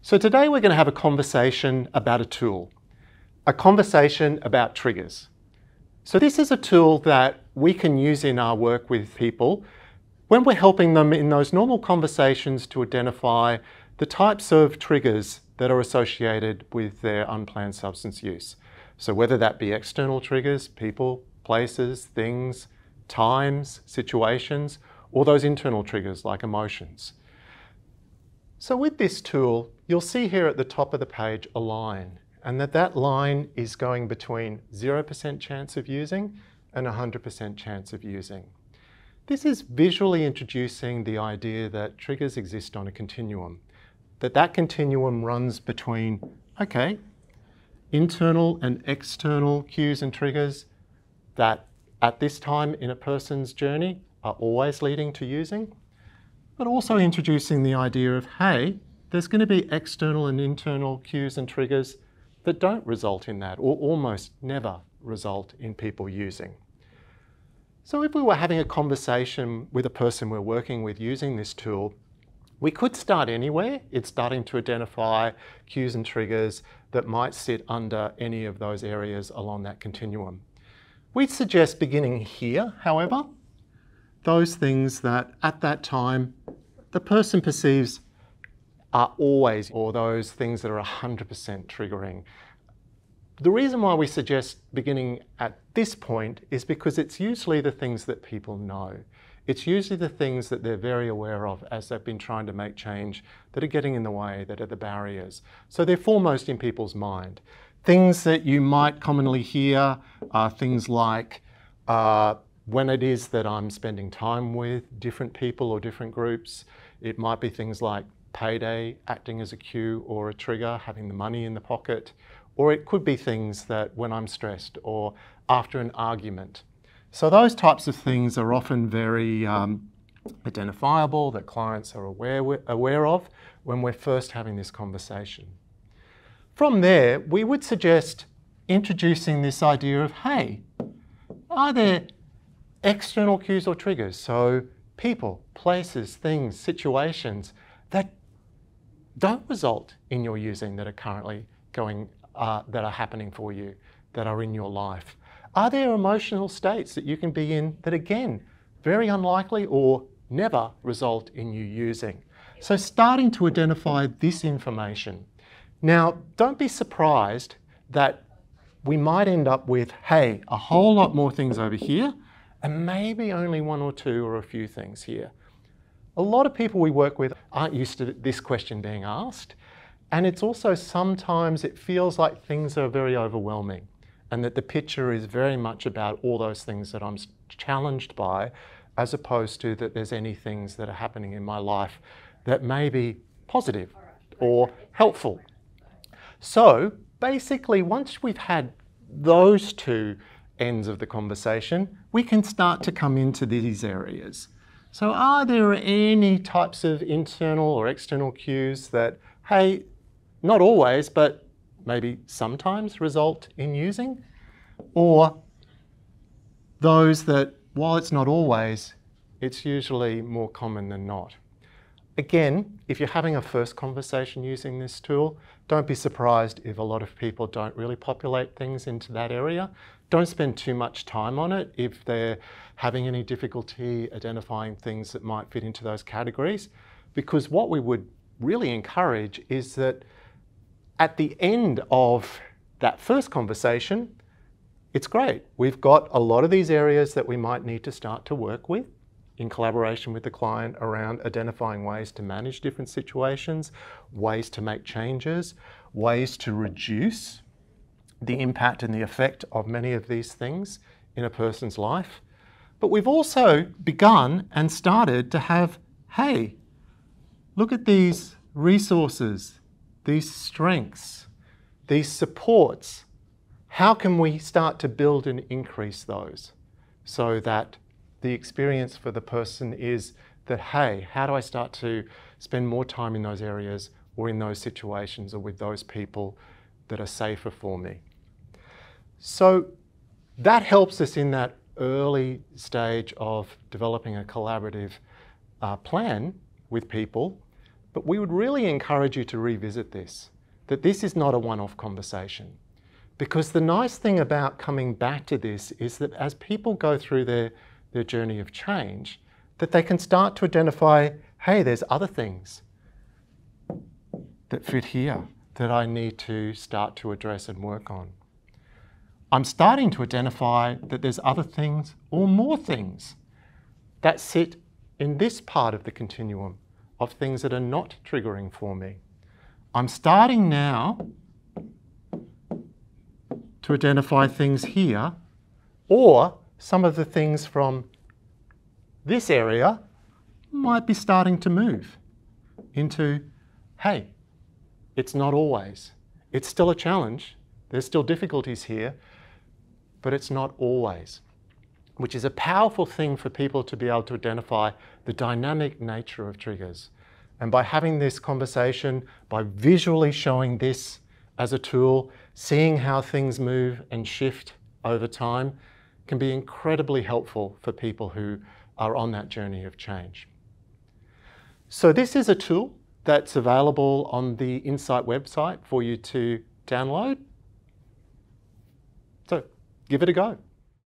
So today we're going to have a conversation about a tool, a conversation about triggers. So this is a tool that we can use in our work with people when we're helping them in those normal conversations to identify the types of triggers that are associated with their unplanned substance use. So whether that be external triggers, people, places, things, times, situations, or those internal triggers like emotions. So with this tool, you'll see here at the top of the page a line, and that line is going between 0% chance of using and 100% chance of using. This is visually introducing the idea that triggers exist on a continuum, that continuum runs between, okay, internal and external cues and triggers that at this time in a person's journey are always leading to using, but also introducing the idea of, hey, there's going to be external and internal cues and triggers that don't result in that, or almost never result in people using. So if we were having a conversation with a person we're working with using this tool, we could start anywhere. It's starting to identify cues and triggers that might sit under any of those areas along that continuum. We'd suggest beginning here, however, those things that at that time the person perceives are always, or those things that are 100% triggering. The reason why we suggest beginning at this point is because it's usually the things that people know. It's usually the things that they're very aware of as they've been trying to make change that are getting in the way, that are the barriers. So they're foremost in people's mind. Things that you might commonly hear are things like when it is that I'm spending time with different people or different groups. It might be things like payday acting as a cue or a trigger, having the money in the pocket, or it could be things that when I'm stressed or after an argument. So those types of things are often very identifiable, that clients are aware of when we're first having this conversation. From there, we would suggest introducing this idea of, hey, are there external cues or triggers? So people, places, things, situations that don't result in your using that are currently that are happening for you, that are in your life. Are there emotional states that you can be in that, again, very unlikely or never result in you using? So starting to identify this information. Now, don't be surprised that we might end up with, hey, a whole lot more things over here, and maybe only one or two or a few things here. A lot of people we work with aren't used to this question being asked, and it's also sometimes it feels like things are very overwhelming, and that the picture is very much about all those things that I'm challenged by, as opposed to that there's any things that are happening in my life that may be positive or helpful. So basically, once we've had those two ends of the conversation, we can start to come into these areas. So are there any types of internal or external cues that, hey, not always, but maybe sometimes result in using? Or those that, while it's not always, it's usually more common than not? Again, if you're having a first conversation using this tool, don't be surprised if a lot of people don't really populate things into that area. Don't spend too much time on it if they're having any difficulty identifying things that might fit into those categories, because what we would really encourage is that at the end of that first conversation, it's great. We've got a lot of these areas that we might need to start to work with in collaboration with the client around identifying ways to manage different situations, ways to make changes, ways to reduce the impact and the effect of many of these things in a person's life. But we've also begun and started to have, hey, look at these resources, these strengths, these supports. How can we start to build and increase those so that the experience for the person is that, hey, how do I start to spend more time in those areas or in those situations or with those people that are safer for me? So that helps us in that early stage of developing a collaborative plan with people. But we would really encourage you to revisit this, that this is not a one-off conversation. Because the nice thing about coming back to this is that as people go through their journey of change, that they can start to identify, hey, there's other things that fit here that I need to start to address and work on. I'm starting to identify that there's other things or more things that sit in this part of the continuum of things that are not triggering for me. I'm starting now to identify things here, or some of the things from this area might be starting to move into, hey, it's not always. It's still a challenge. There's still difficulties here, but it's not always, which is a powerful thing for people to be able to identify the dynamic nature of triggers. And by having this conversation, by visually showing this as a tool, seeing how things move and shift over time can be incredibly helpful for people who are on that journey of change. So this is a tool that's available on the Insight website for you to download. So give it a go.